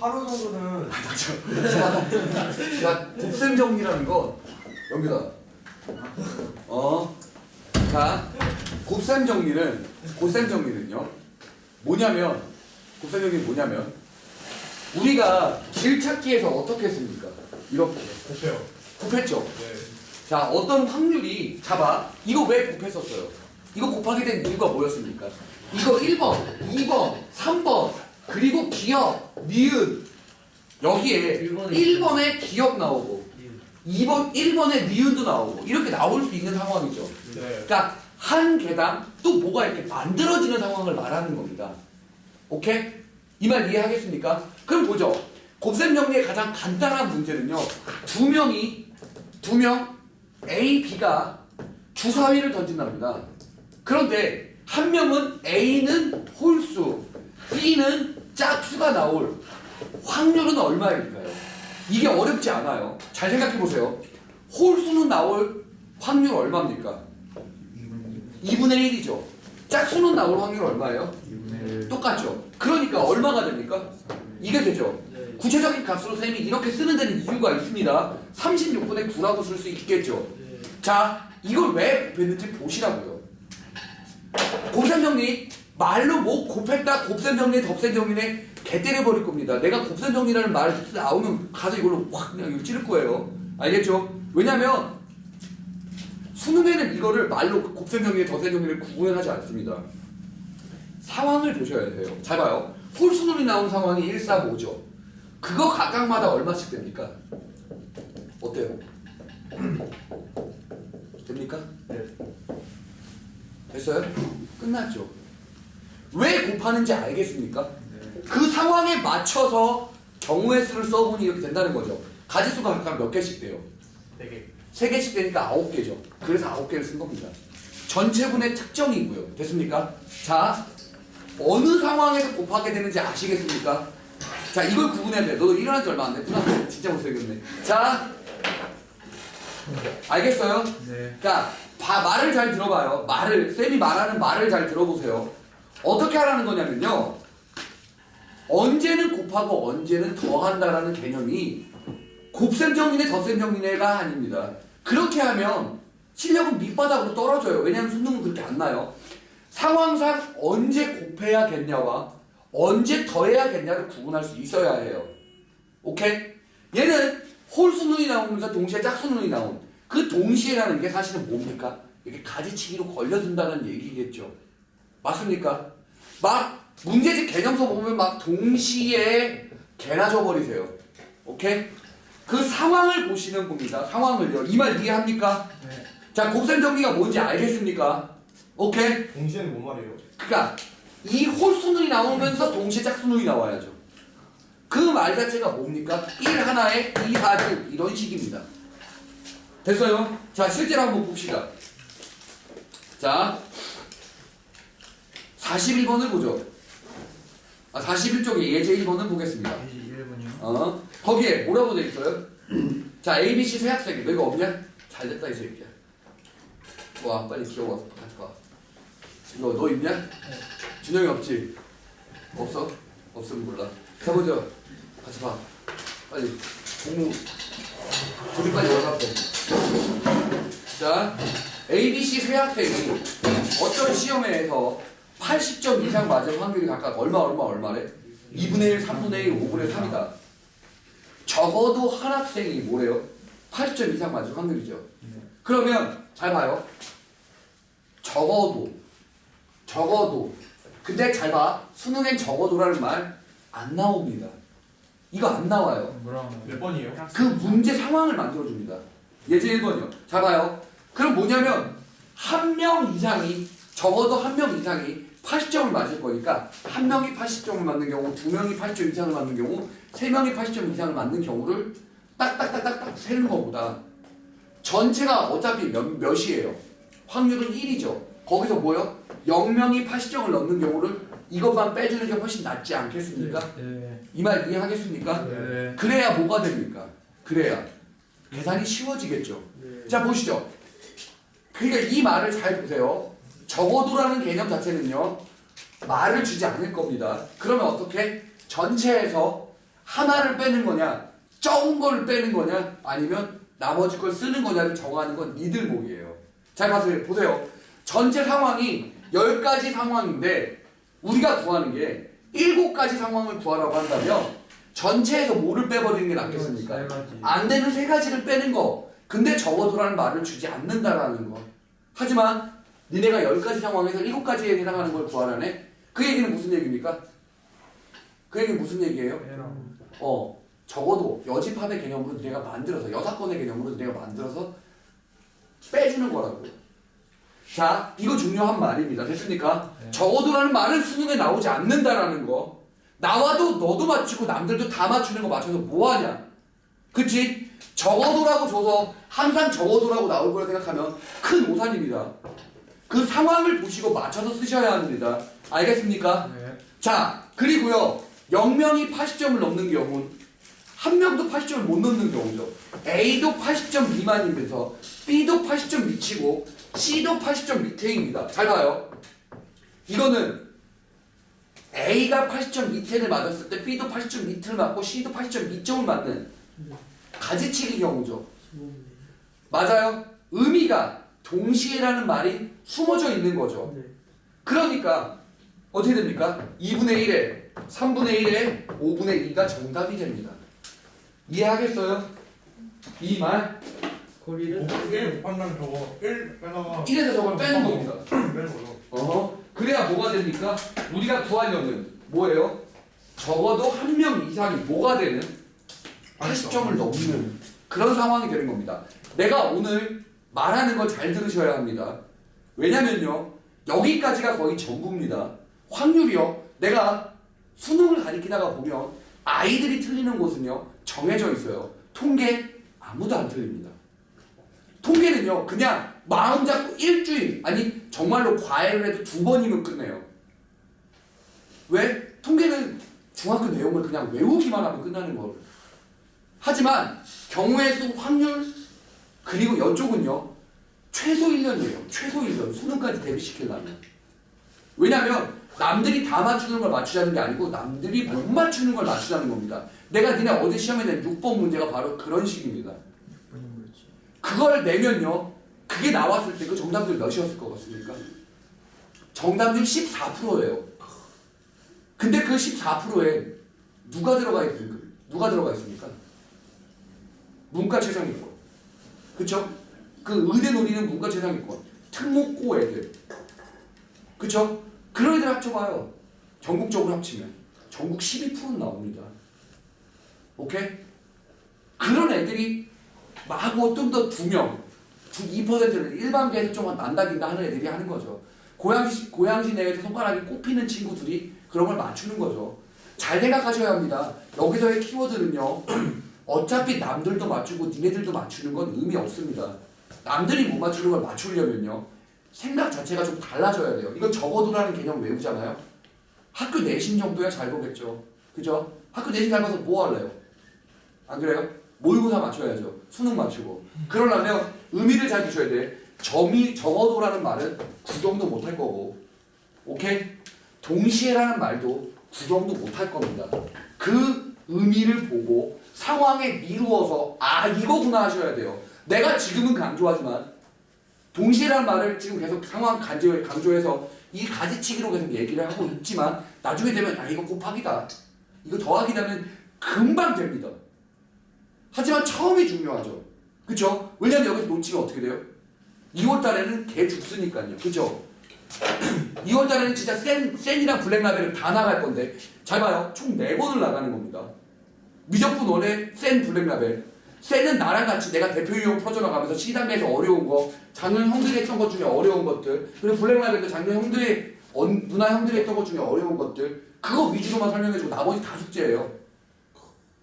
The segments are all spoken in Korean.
하루 정도는 자, 곱셈 정리라는 건 여기다. 자, 곱셈 정리는요. 뭐냐면 우리가 길 찾기에서 어떻게 했습니까? 이렇게 곱해요. 곱했죠. 네. 자, 어떤 확률이 잡아. 이거 왜 곱했었어요? 이거 곱하게 된 이유가 뭐였습니까? 이거 1번, 2번, 3번, 그리고 기억, 니은. 여기에 1번에 기억 나오고 1번에 니은도 나오고 이렇게 나올 수 있는 상황이죠. 네. 그러니까 한 개당 또 뭐가 이렇게 만들어지는 상황을 말하는 겁니다. 오케이? 이 말 이해하겠습니까? 그럼 보죠. 곱셈 정리의 가장 간단한 문제는요. 두 명 A, B가 주사위를 던진답니다. 그런데 한 명은 A는 홀수, B는 짝수가 나올 확률은 얼마일까요? 이게 어렵지 않아요. 잘 생각해 보세요. 홀수는 나올 확률 얼마입니까? 2분의 1이죠. 짝수는 나올 확률 얼마예요? 2분의 1. 똑같죠. 그러니까 얼마가 됩니까? 이게 되죠. 네. 구체적인 값으로 쌤이 이렇게 쓰는 데는 이유가 있습니다. 36분의 9라고 쓸 수 있겠죠. 네. 자, 이걸 왜 곱했는지 보시라고요. 곱셈 정리 말로 뭐 곱했다, 곱셈 정리, 덧셈 정리네 개 때려버릴 겁니다. 내가 곱셈 정리라는 말 나오면 가서 이걸로 확 그냥 이거 찌를 거예요. 알겠죠? 왜냐면 수능에는 이거를 말로 곱셈 정리, 덧셈 정리를 구분하지 않습니다. 상황을 보셔야 돼요. 잘 봐요. 홀수론이 나온 상황이 1, 4, 5죠. 그거 각각마다 얼마씩 됩니까? 어때요? 됩니까? 네. 됐어요? 끝났죠. 왜 곱하는지 알겠습니까? 네. 그 상황에 맞춰서 경우의 수를 써보니 이렇게 된다는 거죠. 가지수가 각각 몇 개씩 돼요? 4개. 3개씩 되니까 9개죠. 그래서 9개를 쓴 겁니다. 전체분의 특정이고요. 됐습니까? 자, 어느 상황에서 곱하게 되는지 아시겠습니까? 자, 이걸 구분해야 돼. 너도 일어난 지 얼마 안 됐구나. 진짜 못생겼네. 자, 알겠어요? 네. 자, 말을 잘 들어봐요. 쌤이 말하는 말을 잘 들어보세요. 어떻게 하라는 거냐면요. 언제는 곱하고 언제는 더한다라는 개념이 곱셈 정리네 덧셈 정리네가 아닙니다. 그렇게 하면 실력은 밑바닥으로 떨어져요. 왜냐하면 수능은 그렇게 안 나요. 상황상 언제 곱해야겠냐와 언제 더해야겠냐를 구분할 수 있어야 해요. 오케이? 얘는 홀수능이 나오면서 동시에 짝수능이 나온 그 동시에라는 게 사실은 뭡니까? 이렇게 가지치기로 걸려든다는 얘기겠죠. 맞습니까? 막 문제집 개념서 보면 막 동시에 개나 줘버리세요. 오케이? 그 상황을 보시는 겁니다. 상황을요. 이 말 이해합니까? 네. 자, 곱셈 정리가 뭔지 알겠습니까? 오케이? 동시에는 뭔 말이에요? 그러니까 이 홀수능이 나오면서 동시에 짝수능이 나와야죠. 그 말 자체가 뭡니까? 1 하나에 2, 4주 이런 식입니다. 됐어요? 자, 실제로 한번 봅시다. 자, 41번을 보죠. 41쪽에 예제 1번을 보겠습니다. 1분이요? 거기에 뭐라고 돼 있어요? 자, ABC 세 학생이 너 이거 없냐? 잘 됐다 이 새끼야. 와, 빨리 기어와서 같이 가. 이거 너 있냐? 준영이 없지? 없어? 없으면 몰라. 해보자. 같이 봐. 빨리 공부 둘이 빨리 와서 앞에. 자, ABC 세 학생이 어떤 시험에서 80점 이상 맞을 확률이 각각 얼마래? 2분의 1, 3분의 1, 5분의 3이다. 적어도 한 학생이 뭐래요? 80점 이상 맞을 확률이죠. 그러면 잘 봐요. 적어도 근데 잘 봐. 수능엔 적어도라는 말 안 나옵니다. 이거 안 나와요. 뭐라고? 몇 번이에요? 그 문제 상황을 만들어줍니다. 예제 1번이요. 잘 봐요. 그럼 뭐냐면 한 명 이상이 적어도 한 명 이상이 80점을 맞을 거니까 한 명이 80점을 맞는 경우, 두 명이 80점 이상을 맞는 경우, 세 명이 80점 이상을 맞는 경우를 딱딱딱딱딱 세는 것보다 전체가 어차피 몇이에요? 확률은 1이죠. 거기서 뭐요? 0명이 80점을 넘는 경우를 이것만 빼주는 게 훨씬 낫지 않겠습니까? 네. 이 말 이해하겠습니까? 네. 그래야 뭐가 됩니까? 그래야 계산이 쉬워지겠죠. 네. 자, 보시죠. 그러니까 이 말을 잘 보세요. 적어도라는 개념 자체는요, 말을 주지 않을 겁니다. 그러면 어떻게? 전체에서 하나를 빼는 거냐, 적은 걸 빼는 거냐, 아니면 나머지 걸 쓰는 거냐를 정하는 건 니들 몫이에요. 잘 보세요. 전체 상황이 10가지 상황인데 우리가 구하는 게 7가지 상황을 구하라고 한다면 전체에서 뭐를 빼버리는 게 낫겠습니까? 안 되는 3가지를 빼는 거. 근데 적어도라는 말을 주지 않는다라는 거. 하지만 니네가 10가지 상황에서 7가지에 해당하는 걸 구하라네? 그 얘기는 무슨 얘기입니까? 그 얘기는 무슨 얘기예요? 적어도 여집합의 개념으로 니네가 만들어서, 여사건의 개념으로 니네가 만들어서 빼주는 거라고요. 자, 이거 중요한 말입니다. 됐습니까? 네. 적어도라는 말은 수능에 나오지 않는다라는 거. 나와도 너도 맞추고 남들도 다 맞추는 거 맞춰서 뭐하냐? 그치? 적어도라고 줘서 항상 적어도라고 나올 거라 생각하면 큰 오산입니다. 그 상황을 보시고 맞춰서 쓰셔야 합니다. 알겠습니까? 네. 자, 그리고요. 0명이 80점을 넘는 경우는 한 명도 80점을 못 넘는 경우죠. A도 80점 미만이면서 B도 80점 미치고 C도 80점 밑에입니다. 잘 봐요. 이거는 A가 80점 밑에를 맞았을 때 B도 80점 밑을 맞고 C도 80점 밑점을 맞는 가지치기 경우죠. 맞아요. 의미가 동시에라는 말이 숨어져 있는 거죠. 그러니까 어떻게 됩니까? 2분의 1에 3분의 1에 5분의 2가 정답이 됩니다. 이해하겠어요? 이 말? 거리를 1 판단 저거 1 빼다가 1에서 저걸 빼는 겁니다. 빼고요. 그래야 뭐가 됩니까? 우리가 구하려면 뭐예요? 적어도 한 명 이상이 뭐가 되는 80점을 넘는 그런 상황이 되는 겁니다. 내가 오늘 말하는 걸 잘 들으셔야 합니다. 왜냐면요, 여기까지가 거의 전부입니다. 확률이요, 내가 수능을 가리키다가 보면 아이들이 틀리는 곳은요 정해져 있어요. 통계 아무도 안 틀립니다. 통계는요 그냥 마음 잡고 일주일, 아니 정말로 과외를 해도 2번이면 끝내요. 왜? 통계는 중학교 내용을 그냥 외우기만 하면 끝나는 거예요. 하지만 경우의 수, 확률, 그리고 이쪽은요 최소 1년이에요. 최소 1년. 수능까지 대비시키려면. 왜냐면 남들이 다 맞추는 걸 맞추자는 게 아니고 남들이 못 맞추는 걸 맞추자는 겁니다. 내가 니네 어제 시험에 낸 6번 문제가 바로 그런 식입니다. 그걸 내면요, 그게 나왔을 때 그 정답률 몇이었을 것 같습니까? 정답률 14%예요. 근데 그 14%에 누가 들어가 있습니까? 문과 최상위권. 그쵸? 그 의대 노리는 문과 최상위권. 특목고 애들. 그쵸? 그런 애들 합쳐봐요. 전국적으로 합치면 전국 12% 나옵니다. 오케이? 그런 애들이 마구 좀 더 2명, 2%를 일반계에서 좀 난다긴다 하는 애들이 하는 거죠. 고양시 내에서 손가락이 꼽히는 친구들이 그런 걸 맞추는 거죠. 잘 생각하셔야 합니다. 여기서의 키워드는요, 어차피 남들도 맞추고 니네들도 맞추는 건 의미 없습니다. 남들이 못 맞추는 걸 맞추려면요, 생각 자체가 좀 달라져야 돼요. 이건 적어도라는 개념 외우잖아요. 학교 내신 정도야 잘 보겠죠. 그죠? 학교 내신 잘 봐서 뭐 할래요? 안 그래요? 모의고사 맞춰야죠. 수능 맞추고. 그러려면 의미를 잘 주셔야 돼. 적어도라는 말은 구경도 못 할 거고, 오케이? 동시에라는 말도 구경도 못 할 겁니다. 그 의미를 보고 상황에 미루어서 아 이거구나 하셔야 돼요. 내가 지금은 강조하지만 동시에라는 말을 지금 계속 상황 강조해서 이 가지치기로 계속 얘기를 하고 있지만 나중에 되면 아 이거 곱하기다, 이거 더하기다는 금방 됩니다. 하지만 처음이 중요하죠. 그쵸? 왜냐면 여기서 놓치면 어떻게 돼요? 2월달에는 개 죽으니까요. 그쵸? 2월달에는 진짜 센이랑 블랙라벨을 다 나갈 건데 잘 봐요. 총 4번을 나가는 겁니다. 미적분 원에 센 블랙라벨. 센은 나랑 같이 내가 대표 유형 풀어져나가면서 C단계에서 어려운 거, 작년 형들이 했던 것 중에 어려운 것들, 그리고 블랙라벨도 작년 형들이 누나 형들이 했던 것 중에 어려운 것들, 그거 위주로만 설명해주고 나머지 다 숙제예요.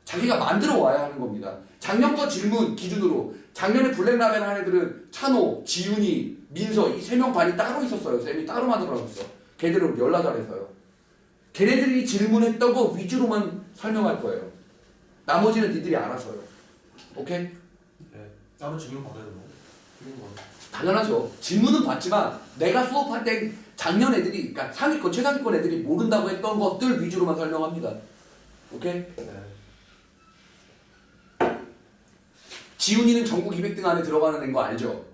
자기가 만들어 와야 하는 겁니다. 작년 거 질문 기준으로 작년에 블랙라벨 한 애들은 찬호, 지윤이, 민서 이 3명 반이 따로 있었어요. 쌤이 따로 만들어놨어. 걔들은 연락 잘해서요. 걔네들이 질문했던 거 위주로만 설명할 거예요. 나머지는 니들이 알아서요. 오케이? 네. 따로 질문 받아야 되나? 당연하죠. 질문은 받지만 내가 수업할 때 작년 애들이, 그러니까 상위권, 최상위권 애들이 모른다고 했던 것들 위주로만 설명합니다. 오케이? 네. 지훈이는 전국 200등 안에 들어가는 거 알죠?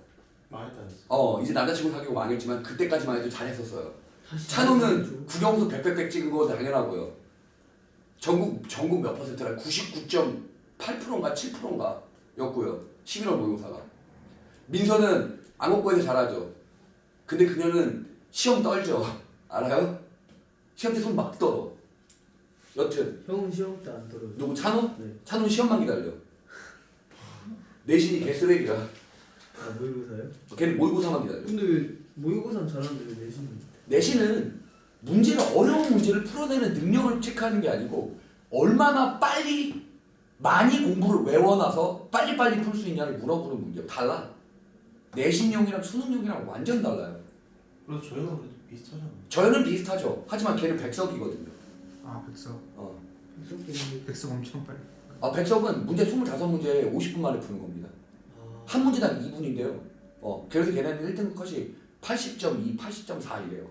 망했다 했어. 이제 남자친구 사귀고 망했지만 그때까지만 해도 잘했었어요. 찬호는 국영수 100 찍은 거 당연하고요. 전국 몇 퍼센트라 99.8%인가 7%인가 였고요. 11월 모의고사가. 민서는 안국고에서 잘하죠. 근데 그녀는 시험 떨죠. 알아요? 시험 때 손 막 떨어. 여튼 형은 시험 때 안 떨어요. 누구 찬호? 네. 찬호는 시험만 기다려. 내신이 개쓰레기야. 아 모의고사요? 걔는 모의고사만 기다려. 근데 왜 모의고사는 잘하는데 왜 내신은? 내신은 문제를 어려운 문제를 풀어내는 능력을 체크하는 게 아니고 얼마나 빨리 많이 공부를 외워놔서 빨리빨리 풀 수 있냐를 물어보는 문제예요. 달라. 내신용이랑 수능용이랑 완전 달라요. 그래서 저희는 그래도 비슷하잖아. 저희는 비슷하죠. 하지만 걔는 백석이거든요. 아 백석. 수능 백석 엄청 빨리. 백석은 문제 25문제 50분 만에 푸는 겁니다. 한 문제당 2분인데요. 그래서 걔네는 1등 컷이 80.2, 80.4이래요.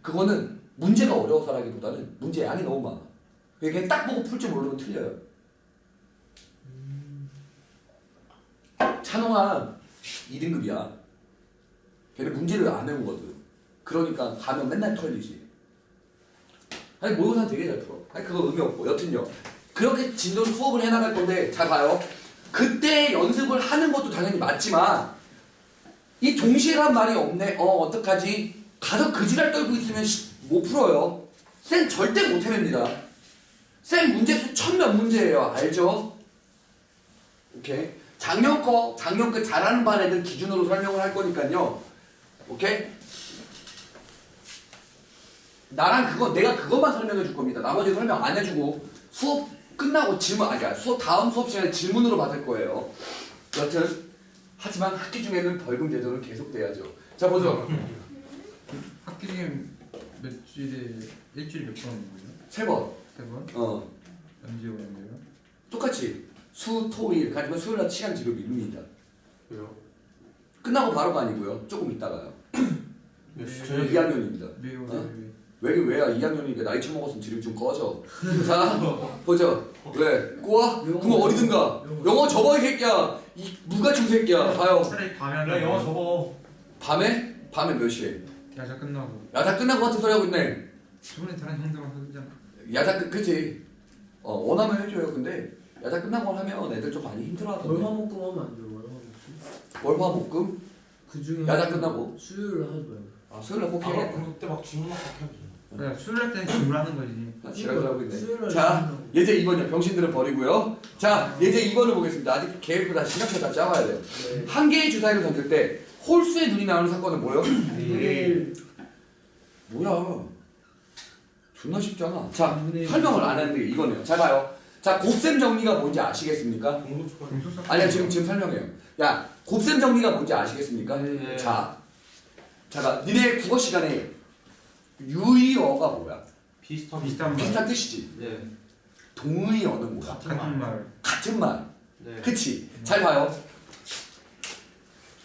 그거는 문제가 어려워서라기보다는 문제 양이 너무 많아. 그냥 딱 보고 풀 줄 모르면 틀려요. 찬호가 2등급이야. 걔는 문제를 안 외우거든. 그러니까 가면 맨날 털리지. 아니 모의고사는 되게 잘 풀어. 아니 그거 의미 없고. 여튼요. 그렇게 진도를 수업을 해나갈 건데 잘 봐요. 그때 연습을 하는 것도 당연히 맞지만 이 동시에란 말이 없네. 어떡하지? 가서 그 지랄 떨고 있으면 못 풀어요. 쌤 절대 못 해냅니다. 쌤 문제수 1000몇 문제예요. 알죠? 오케이. 작년 그 잘하는 반 애들 기준으로 설명을 할 거니까요. 오케이? 내가 그것만 설명해 줄 겁니다. 나머지 설명 안 해주고 수업 끝나고 다음 수업 시간에 질문으로 받을 거예요. 여튼 하지만 학기 중에는 벌금 제도는 계속돼야죠. 자 보죠. 학기 중에 며칠에 일주일에 몇 번 오는 거예요? 3번. 3번? 언제 오는데요? 똑같이 수, 토, 일 하지만 수요일날 시간 뒤로 밉니다. 왜요? 끝나고 바로가 아니고요. 조금 있다가요. 몇 시? 네. 저희 2학년입니다. 매우 왜야 2학년이니까 나이 처먹었으면 드림 좀 꺼져. 자 보죠. 왜? 꼬아? 그럼 어디든가. 영어 접어 이 새끼야. 이 무가충 새끼야. 봐요. 차라리 밤에 그래 영어 접어. 밤에 몇 시에? 야자 끝나고. 야자 끝나고 같은 소리 하고 있네. 저번에 다른 형들만 하잖아. 야자 그치. 원하면 해줘요. 근데 야자 끝나고 하면 애들 좀 많이 힘들어하던데. 월화목금 하면 안 돼요. 월화목금. 월화목금? 그 중에 야자 끝나고? 수요일 하지 말고. 수요일날 꼭 해. 그때 막 질문 막 그렇게 하죠. 그래 수요일 때는 질문하는 거지. 지랄을 하고 있네. 수요일 날 자, 질문하고. 예제 2번이요. 병신들은 버리고요. 자, 예제 2번을 보겠습니다. 아직 계획을 다 심각하게 짜봐야 돼요. 네. 한 개의 주사위를 던질 때 홀수의 눈이 나오는 사건은 뭐예요? 내일 뭐야? 존나 쉽잖아. 자, 분의 설명을 안 했는데 이거네요. 잘 봐요. 자, 곱셈 정리가 뭔지 아시겠습니까? 공부 축하. 공소사. 아니야, 지금 설명해요. 야, 곱셈 정리가 뭔지 아시겠습니까? 네. 자, 잠깐, 니네 국어 시간에 유의어가 뭐야? 비슷한 말. 비슷한 뜻이지. 네. 동의어는 뭐야? 같은 말. 같은 말. 네. 그치? 잘 봐요.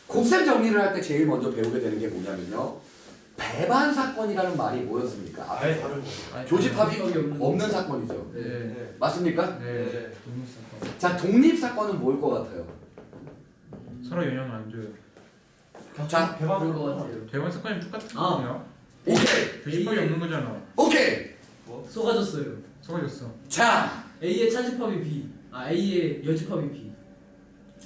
곱셈 정리를 할 때 제일 먼저 배우게 되는 게 뭐냐면요. 배반 사건이라는 말이 뭐였습니까? 아예 다른 거. 교집합이 없는 없는 사건이죠. 네. 네. 맞습니까? 네. 동물사건. 자, 독립 사건은 뭘 것 같아요? 서로 영향 안 줘요. 자, 배반 그럴 것 같아요. 대원 사건이 똑같은 아. 거냐? 오케이, 교집합이 없는 거잖아. 오케이. 쏘가졌어요. 속아줬어. 자, A의 차집합이 B. A의 여집합이 B.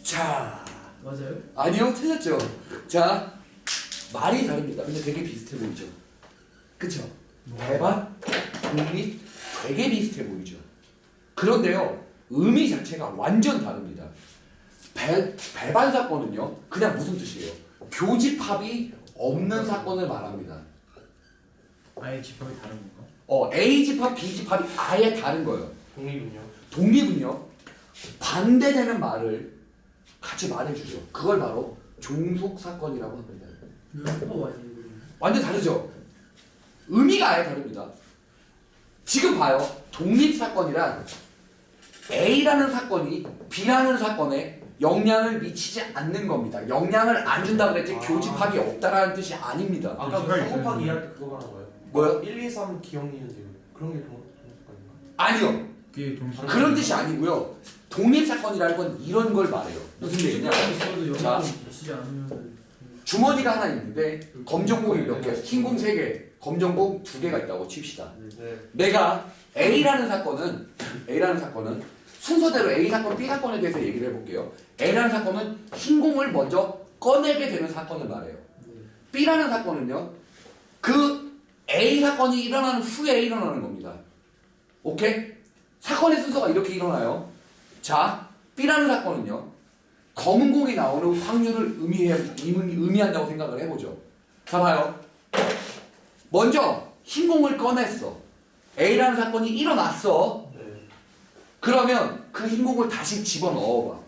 자, 맞아요? 아니요, 틀렸죠. 자, 말이 다릅니다. 근데 되게 비슷해 보이죠. 그쵸? 배반, 독립, 되게 비슷해 보이죠. 그런데요, 의미 자체가 완전 다릅니다. 배반 사건은요, 그냥 무슨 뜻이에요? 교집합이 없는 사건을 말합니다. 아예 집합이 다른 건가? A 집합, B 집합이 아예 다른 거예요. 독립은요? 독립은요, 반대되는 말을 같이 말해주죠. 그걸 바로 종속 사건이라고 합니다. 여집합 아니에요? 완전 다르죠? 의미가 아예 다릅니다. 지금 봐요. 독립 사건이란 A라는 사건이 B라는 사건에 영향을 미치지 않는 겁니다. 영향을 안 준다 그랬지 교집합이 없다라는 뜻이 아닙니다. 아까 그 3 곱하기 2 할 때 그거 말한 거예요? 뭐요? 1, 2, 3 기억 니은 지금 그런 게 동사건인가? 아니요. 그게 동사. 그런 뜻이 아니고요. 독립사건이라는 건 이런 걸 말해요. 무슨 얘기냐? 있어도 자. 영향을 미치지 않으면 주머니가 하나 있는데 검정공이 몇 개, 흰공 3개, 검정공 2개가 있다고 칩시다. 네. 내가 A라는 사건은 순서대로 A 사건, B 사건에 대해서 얘기를 해볼게요. A라는 사건은 흰공을 먼저 꺼내게 되는 사건을 말해요. B라는 사건은요, 그 A 사건이 일어나는 후에 일어나는 겁니다. 오케이? 사건의 순서가 이렇게 일어나요. 자, B라는 사건은요, 검은 공이 나오는 확률을 의미한다고 생각을 해보죠. 자, 봐요. 먼저 흰 공을 꺼냈어. A라는 사건이 일어났어. 네. 그러면 그 흰 공을 다시 집어넣어봐.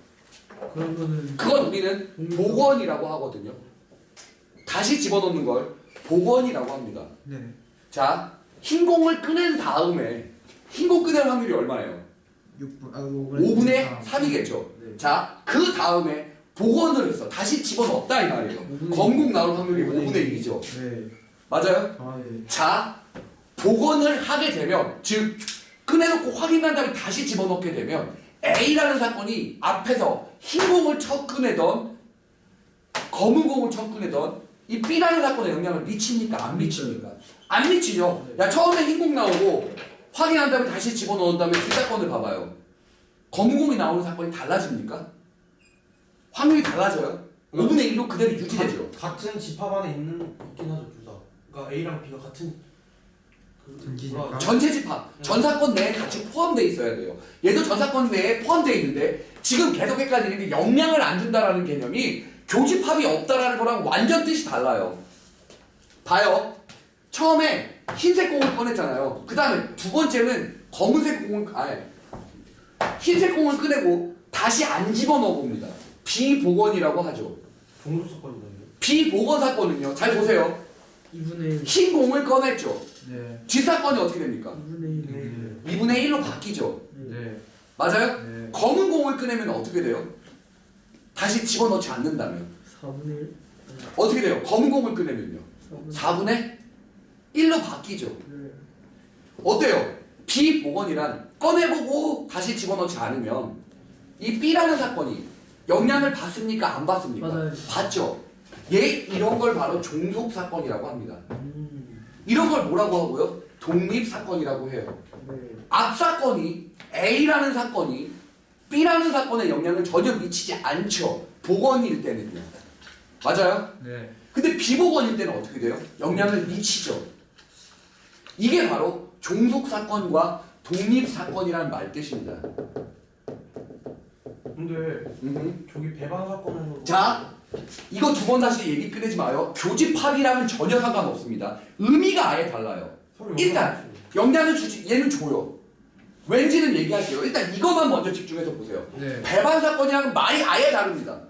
그러면은 그건 우리는 복원이라고 하거든요. 다시 집어넣는 걸 복원이라고 합니다. 네. 자, 흰 공을 꺼낸 다음에 흰 공 꺼낼 확률이 얼마예요? 6분 5분의 3이겠죠. 네. 자, 그 다음에 복원을 했어. 다시 집어넣었다 이 말이에요. 5분의 검공 나올 확률이 5분의 5분의 1이죠. 네. 맞아요? 아 예. 자, 복원을 하게 되면, 즉 꺼내놓고 확인한 다음에 다시 집어넣게 되면 A라는 사건이 앞에서 흰 공을 첫 꺼내던 검은 공을 첫 꺼내던 이 B라는 사건에 영향을 미칩니까? 안 미칩니까? 안 미치죠. 야, 처음에 흰 공 나오고 확인한 다음에 다시 집어넣은 다음에 두 사건을 봐봐요. 검은 공이 나오는 사건이 달라집니까? 확률이 달라져요. 5분의 1로 그대로 유지되죠. 같은 집합 안에 있긴 하죠, 둘 다. 그러니까 A랑 B가 같은 전기 뭐라 집합? 전체 집합, 전 사건 내에 같이 포함되어 있어야 돼요. 얘도 전 사건 내에 포함되어 있는데 지금 계속 헷갈리는 게 영향을 안 준다라는 개념이 교집합이 없다라는 거랑 완전 뜻이 달라요. 봐요. 처음에 흰색 공을 꺼냈잖아요. 그 다음에 두 번째는 검은색 공을, 흰색 공을 꺼내고 다시 안 집어넣어 봅니다. 비복원이라고 하죠. 종족 사건이네요. 비복원 사건은요, 잘 보세요. 2분의 흰 공을 꺼냈죠. 네. 뒷사건이 어떻게 됩니까? 2분의 1. 네. 2분의 1로 바뀌죠. 네. 맞아요? 네. 검은 공을 꺼내면 어떻게 돼요? 다시 집어넣지 않는다면 4분의 1. 어떻게 돼요? 검은 공을 꺼내면요 4분의 1로 바뀌죠. 네. 어때요? 비복원이란 꺼내보고 다시 집어넣지 않으면 이 B라는 사건이 영향을 받습니까? 안 받습니까? 맞아요. 받죠. 이런 걸 바로 종속 사건이라고 합니다. 이런 걸 뭐라고 하고요? 독립 사건이라고 해요. 네. 앞 사건이 A라는 사건이 B라는 사건에 영향을 전혀 미치지 않죠. 복원일 때는요. 맞아요? 네. 근데 비복원일 때는 어떻게 돼요? 영향을 미치죠. 이게 바로 종속 사건과 독립 사건이라는 말 뜻입니다. 근데 저기 배반 사건에서 자, 이거 두 번 다시 얘기 꺼내지 마요. 교집합이랑은 전혀 상관없습니다. 의미가 아예 달라요. 서로 일단 영향을 주지, 얘는 줘요. 왠지는 얘기할게요. 일단 이것만 먼저 집중해서 보세요. 네. 배반 사건이랑 말이 아예 다릅니다.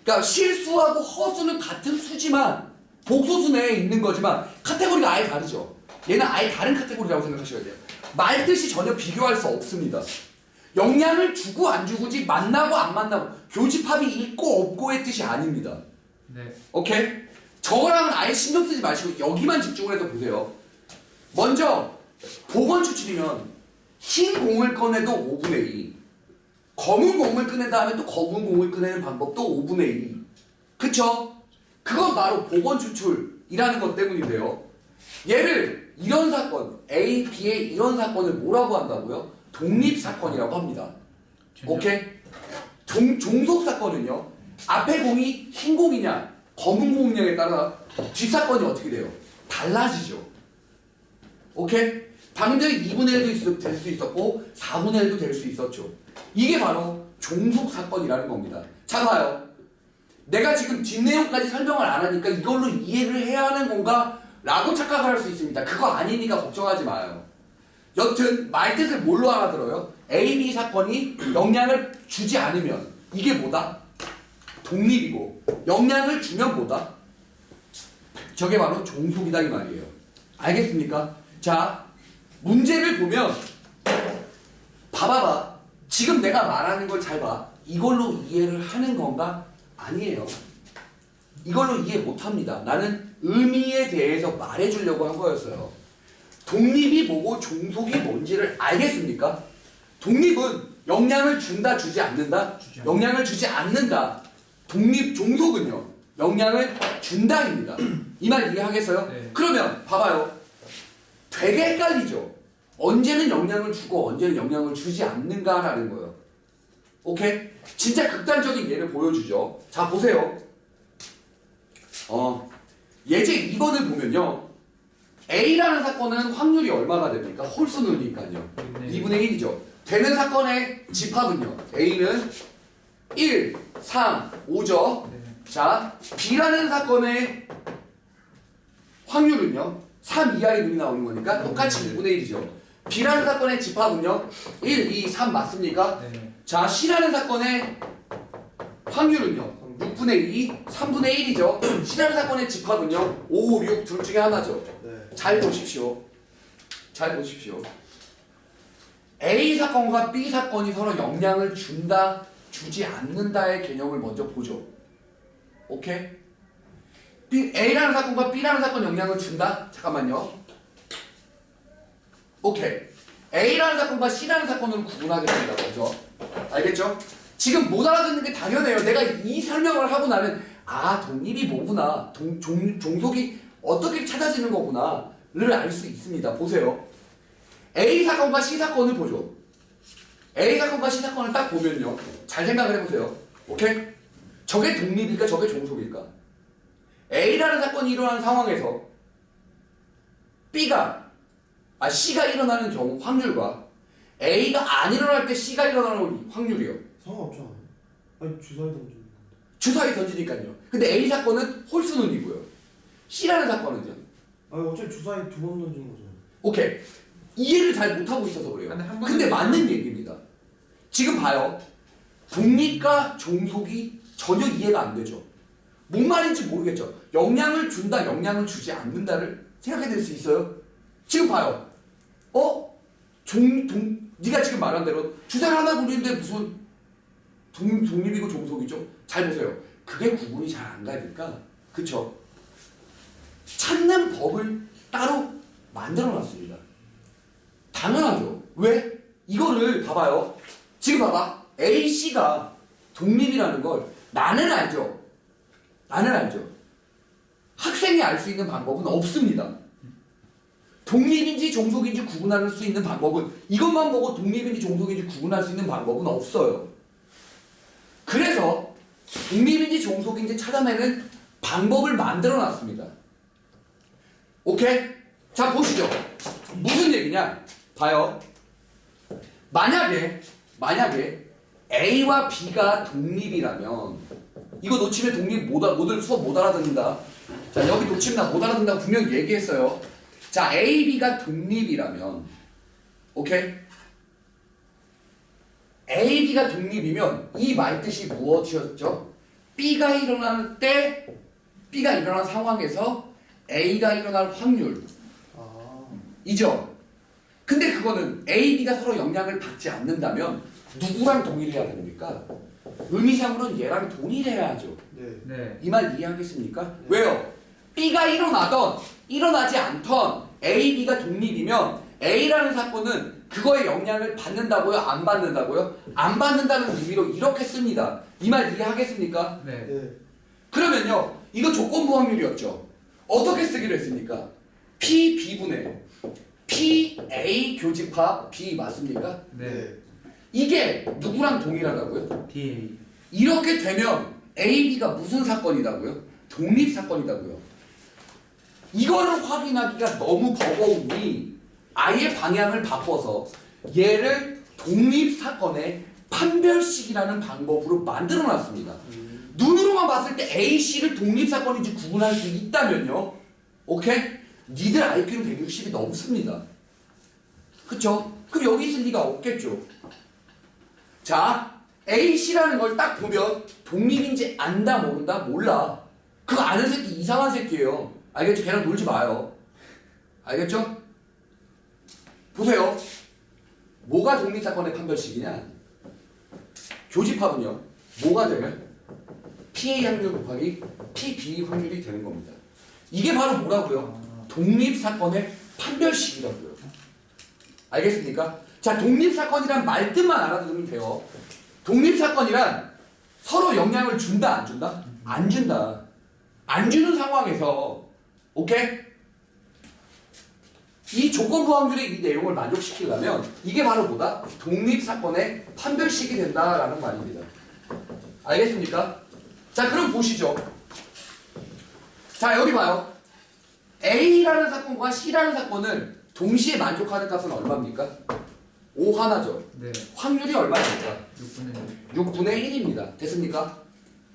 그러니까 실수하고 허수는 같은 수지만 복소수 내에 있는 거지만 카테고리가 아예 다르죠. 얘는 아예 다른 카테고리라고 생각하셔야 돼요. 말 뜻이 전혀 비교할 수 없습니다. 영향을 주고 안 주고지 만나고 안 만나고 교집합이 있고 없고의 뜻이 아닙니다. 네. 오케이? 저거랑은 아예 신경 쓰지 마시고 여기만 집중을 해서 보세요. 먼저 복원 추출이면 흰 공을 꺼내도 5분의 2, 검은 공을 꺼낸 다음에 또 검은 공을 꺼내는 방법도 5분의 2. 그쵸? 그건 바로 복원 추출이라는 것 때문인데요. 얘를 이런 사건, A, B의 이런 사건을 뭐라고 한다고요? 독립사건이라고 합니다. 오케이? 종속 사건은요, 앞에 공이 흰 공이냐, 검은 공이냐에 따라 뒷사건이 어떻게 돼요? 달라지죠. 오케이? 방금 전에 2분의 1도 될 수 있었고, 4분의 1도 될 수 있었죠. 이게 바로 종속 사건이라는 겁니다. 자, 봐요. 내가 지금 뒷내용까지 설명을 안 하니까 이걸로 이해를 해야 하는 건가? 라고 착각을 할 수 있습니다. 그거 아니니까 걱정하지 마요. 여튼 말뜻을 뭘로 알아들어요? A, B 사건이 영향을 주지 않으면 이게 뭐다? 독립이고 영향을 주면 뭐다? 저게 바로 종속이다 이 말이에요. 알겠습니까? 자, 문제를 보면 봐봐봐. 지금 내가 말하는 걸 잘 봐. 이걸로 이해를 하는 건가? 아니에요. 이걸로 이해 못합니다. 나는 의미에 대해서 말해주려고 한 거였어요. 독립이 뭐고 종속이 뭔지를 알겠습니까? 독립은 영향을 준다, 주지 않는다? 주지 않는다. 영향을 주지 않는다. 독립 종속은요. 영향을 준다입니다. 이 말 이해하겠어요? 네. 그러면 봐봐요. 되게 헷갈리죠. 언제는 영향을 주고 언제는 영향을 주지 않는가라는 거예요. 오케이? 진짜 극단적인 예를 보여주죠. 자, 보세요. 예제 2번을 보면요. A라는 사건은 확률이 얼마가 됩니까? 홀수니까요. 네. 2분의 1이죠. 되는 사건의 집합은요. A는 1, 3, 5죠. 네. 자, B라는 사건의 확률은요. 3 이하의 눈이 나오는 거니까 똑같이 2분의 1이죠. B라는 사건의 집합은요. 1, 2, 3 맞습니까? 네. 자, C라는 사건의 확률은요. 6분의 2, 3분의 1이죠. C라는 사건의 집합은요. 5, 6 둘 중에 하나죠. 네. 잘 보십시오. 잘 보십시오. A 사건과 B 사건이 서로 영향을 준다, 주지 않는다의 개념을 먼저 보죠. 오케이? A라는 사건과 B라는 사건 영향을 준다? 잠깐만요. 오케이. A라는 사건과 C라는 사건으로 구분하겠습니다. 먼저. 알겠죠? 지금 못 알아듣는 게 당연해요. 내가 이 설명을 하고 나면 독립이 뭐구나. 종속이 어떻게 찾아지는 거구나를 알 수 있습니다. 보세요. A 사건과 C 사건을 보죠. A 사건과 C 사건을 딱 보면요. 잘 생각을 해보세요. 오케이? 저게 독립일까? 저게 종속일까? A라는 사건이 일어나는 상황에서 C가 일어나는 경우 확률과 A가 안 일어날 때 C가 일어나는 확률이요. 상관없잖아. 아니 주사위 던지는 건데. 주사위 던지니까요. 근데 A 사건은 홀수는이고요. C라는 사건은요. 아니 어차피 주사위 두 번 던지는 거잖아. 오케이. 이해를 잘 못하고 있어서 그래요. 근데 맞는 얘기입니다. 지금 봐요. 독립과 종속이 전혀 이해가 안 되죠. 뭔 말인지 모르겠죠. 영향을 준다, 영향을 주지 않는다를 생각해 낼 수 있어요? 지금 봐요. 네가 지금 말한 대로 주사를 하나 굴리는데 무슨 독립이고 종속이죠? 잘 보세요. 그게 구분이 잘 안 가니까, 그쵸? 찾는 법을 따로 만들어 놨습니다. 당연하죠. 왜? 이거를 봐봐요. 지금 봐봐. A, C가 독립이라는 걸 나는 알죠. 학생이 알 수 있는 방법은 없습니다. 독립인지 종속인지 구분할 수 있는 방법은 이것만 보고 독립인지 종속인지 구분할 수 있는 방법은 없어요. 그래서 독립인지 종속인지 찾아내는 방법을 만들어 놨습니다. 오케이? 자, 보시죠. 무슨 얘기냐? 봐요. 만약에 A와 B가 독립이라면 이거 놓치면 수업 못 알아듣는다. 자, 여기 놓치면 나 못 알아듣는다고 분명히 얘기했어요. 자, A, B가 독립이라면 오케이? A, B가 독립이면 이 말뜻이 무엇이었죠? B가 일어나는 상황에서 A가 일어날 확률 이죠? 근데 그거는 A, B가 서로 영향을 받지 않는다면 누구랑 동일해야 됩니까? 의미상으로는 얘랑 동일해야죠. 네. 네. 이 말 이해하겠습니까? 왜요? B가 일어나던 일어나지 않던 A, B가 독립이면 A라는 사건은 그거에 영향을 받는다고요? 안 받는다고요? 안 받는다는 의미로 이렇게 씁니다. 이 말 이해하겠습니까? 네. 네. 그러면요. 이거 조건부 확률이었죠. 어떻게 쓰기로 했습니까? P, B분의 P, A 교집합 B 맞습니까? 네. 이게 누구랑 동일하다고요? DA. 이렇게 되면 A, B가 무슨 사건이다고요? 독립 사건이다고요. 이거를 확인하기가 너무 버거우니 아예 방향을 바꿔서 얘를 독립 사건의 판별식이라는 방법으로 만들어 놨습니다. 눈으로만 봤을 때 A, C를 독립 사건인지 구분할 수 있다면요. 오케이? 니들 IQ는 160이 넘습니다. 그쵸? 그럼 여기 있을 리가 없겠죠. 자, A, C라는 걸 딱 보면 독립인지 안다 모른다 몰라. 그거 아는 새끼 이상한 새끼예요. 알겠죠? 걔랑 놀지 마요. 알겠죠? 보세요. 뭐가 독립사건의 판별식이냐? 교집합은요. 뭐가 되면 PA 확률 곱하기 PB 확률이 되는 겁니다. 이게 바로 뭐라고요? 독립사건의 판별식이라고요. 알겠습니까? 자, 독립사건이란 말뜻만 알아두면 돼요. 독립사건이란 서로 영향을 준다, 안 준다? 안 준다. 안 주는 상황에서, 오케이? 이 조건부 확률의 이 내용을 만족시키려면 이게 바로 뭐다? 독립사건의 판별식이 된다라는 말입니다. 알겠습니까? 자, 그럼 보시죠. 자, 여기 봐요. A라는 사건과 C라는 사건을 동시에 만족하는 값은 얼마입니까? 5 하나죠. 네. 확률이 얼마입니까? 6분의 6분의 1입니다. 됐습니까?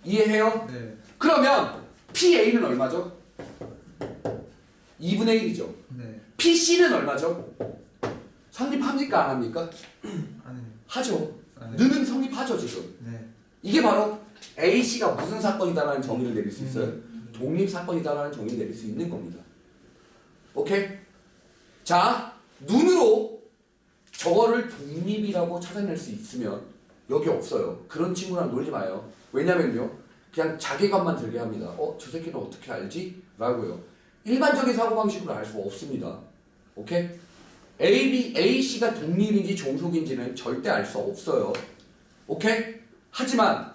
이해해요? 네. 그러면 PA는 얼마죠? 2분의 1이죠. 네. PC는 얼마죠? 성립합니까? 안 합니까? 안 해요. 하죠. 안 해요. 느는 성립하죠, 지금. 네. 이게 바로 A씨가 무슨 사건이다라는 정의를 내릴 수 있어요? 독립사건이다라는 정의를 내릴 수 있는 겁니다. 오케이? 자, 눈으로 저거를 독립이라고 찾아낼 수 있으면 여기 없어요. 그런 친구랑 놀지 마요. 왜냐면요, 그냥 자괴감만 들게 합니다. 저 새끼는 어떻게 알지? 라고요. 일반적인 사고방식으로 알 수가 없습니다. 오케이? A씨가 독립인지 종속인지는 절대 알 수 없어요. 오케이? 하지만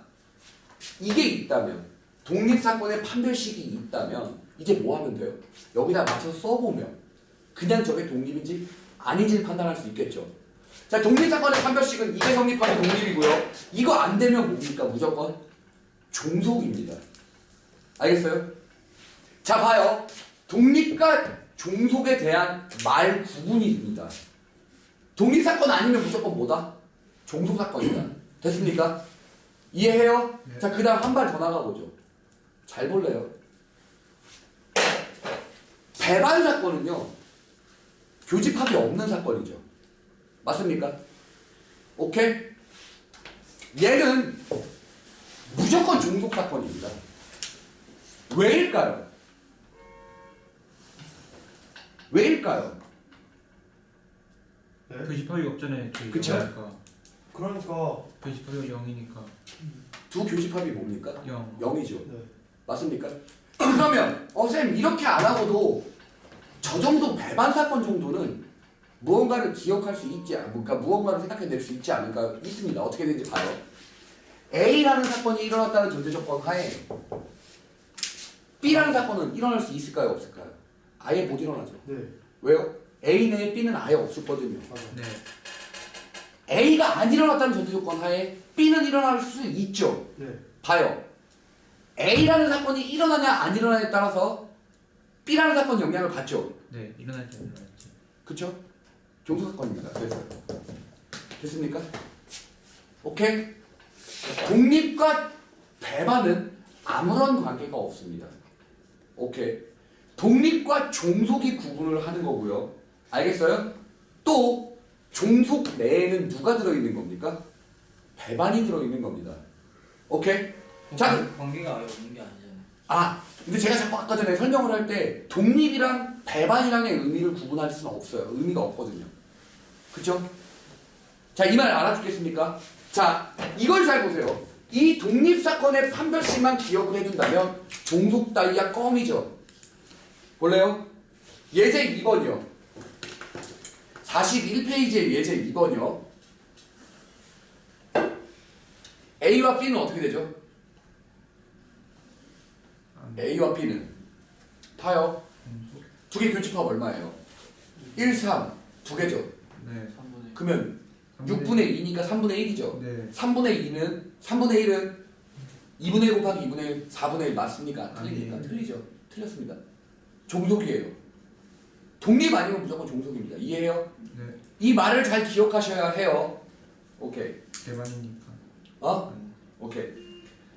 이게 있다면, 독립사건의 판별식이 있다면 이제 뭐 하면 돼요? 여기다 맞춰서 써보면 그냥 저게 독립인지 아닌지를 판단할 수 있겠죠. 자, 독립사건의 판별식은 이게 성립하면 독립이고요. 이거 안 되면 뭡니까? 무조건 종속입니다. 알겠어요? 자, 봐요. 독립과 종속에 대한 말 구분입니다. 독립사건 아니면 무조건 뭐다? 종속사건이다. 됐습니까? 이해해요? 네. 자, 그 다음 한 발 더 나가보죠. 잘 볼래요? 배반 사건은요, 교집합이 없는 사건이죠. 맞습니까? 오케이? 얘는 무조건 종속 사건입니다. 왜일까요? 왜일까요? 네? 교집합이 없잖아요. 그쵸? 그러니까 교집합이 0이니까 두 교집합이 뭡니까? 0. 0이죠. 네. 맞습니까? 그러면 쌤 이렇게 안 하고도 저 정도 배반 사건 정도는 무언가를 기억할 수 있지 않을까? 그러니까 무언가를 생각해낼 수 있지 않을까? 있습니다. 어떻게 되는지 봐요. A라는 사건이 일어났다는 전제 조건 하에 B라는 사건은 일어날 수 있을까요? 없을까요? 아예 못 일어나죠. 네. 왜요? A 내에 B는 아예 없었거든요. 맞아. 네. A가 안 일어났다는 전제 조건 하에 B는 일어날 수 있죠. 네. 봐요. A라는 사건이 일어나냐 안 일어나냐에 따라서 B라는 사건이 영향을 받죠. 네. 일어날지 안 일어날지. 그쵸? 종속사건입니다. 그래서 됐습니까? 오케이? 독립과 배반은 아무런 관계가 없습니다. 오케이? 독립과 종속이 구분을 하는 거고요. 알겠어요? 또 종속 내에는 누가 들어있는 겁니까? 배반이 들어있는 겁니다. 오케이? 자, 관계가 아예 없는 게 아니잖아요. 근데 제가 자꾸 아까 전에 설명을 할 때 독립이랑 배반이랑의 의미를 구분할 수는 없어요. 의미가 없거든요. 그쵸? 자, 이 말 알아듣겠습니까? 자, 이걸 잘 보세요. 이 독립사건의 판별식만 기억을 해둔다면 종속 따위야 껌이죠. 볼래요? 예제 2번이요. 41페이지의 예제 2번이요. A와 B는 어떻게 되죠? A와 B는 타요. 두 개 교집합 얼마예요? 1, 3. 두 개죠. 네. 3분의 그러면 6분의 2니까 3분의 1이죠. 네. 3분의 1은 2분의 1 곱하기 2분의 1, 4분의 1 맞습니까? 틀립니까? 아니에요. 틀리죠. 틀렸습니다. 종속이에요. 독립 아니면 무조건 종속입니다. 이해해요? 네. 이 말을 잘 기억하셔야 해요. 오케이. 대만이니까. 오케이.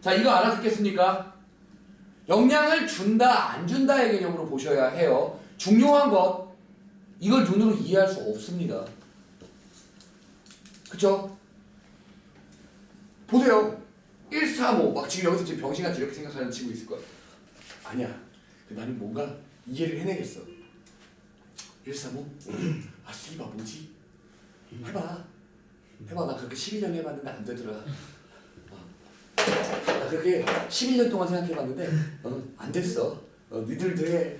자, 이거 알아듣겠습니까? 영향을 준다, 안 준다의 개념으로 보셔야 해요. 중요한 것, 이걸 눈으로 이해할 수 없습니다. 그쵸? 보세요. 1, 3, 5. 막 지금 여기서 지금 병신같이 이렇게 생각하는 친구 있을 거야. 아니야. 나는 뭔가 이해를 해내겠어. 1, 3, 5? 아, 씨발 뭐지? 해봐. 나 그렇게 11년 해봤는데 안 되더라. 나 그렇게 11년 동안 생각해봤는데 안 됐어. 니들도 해.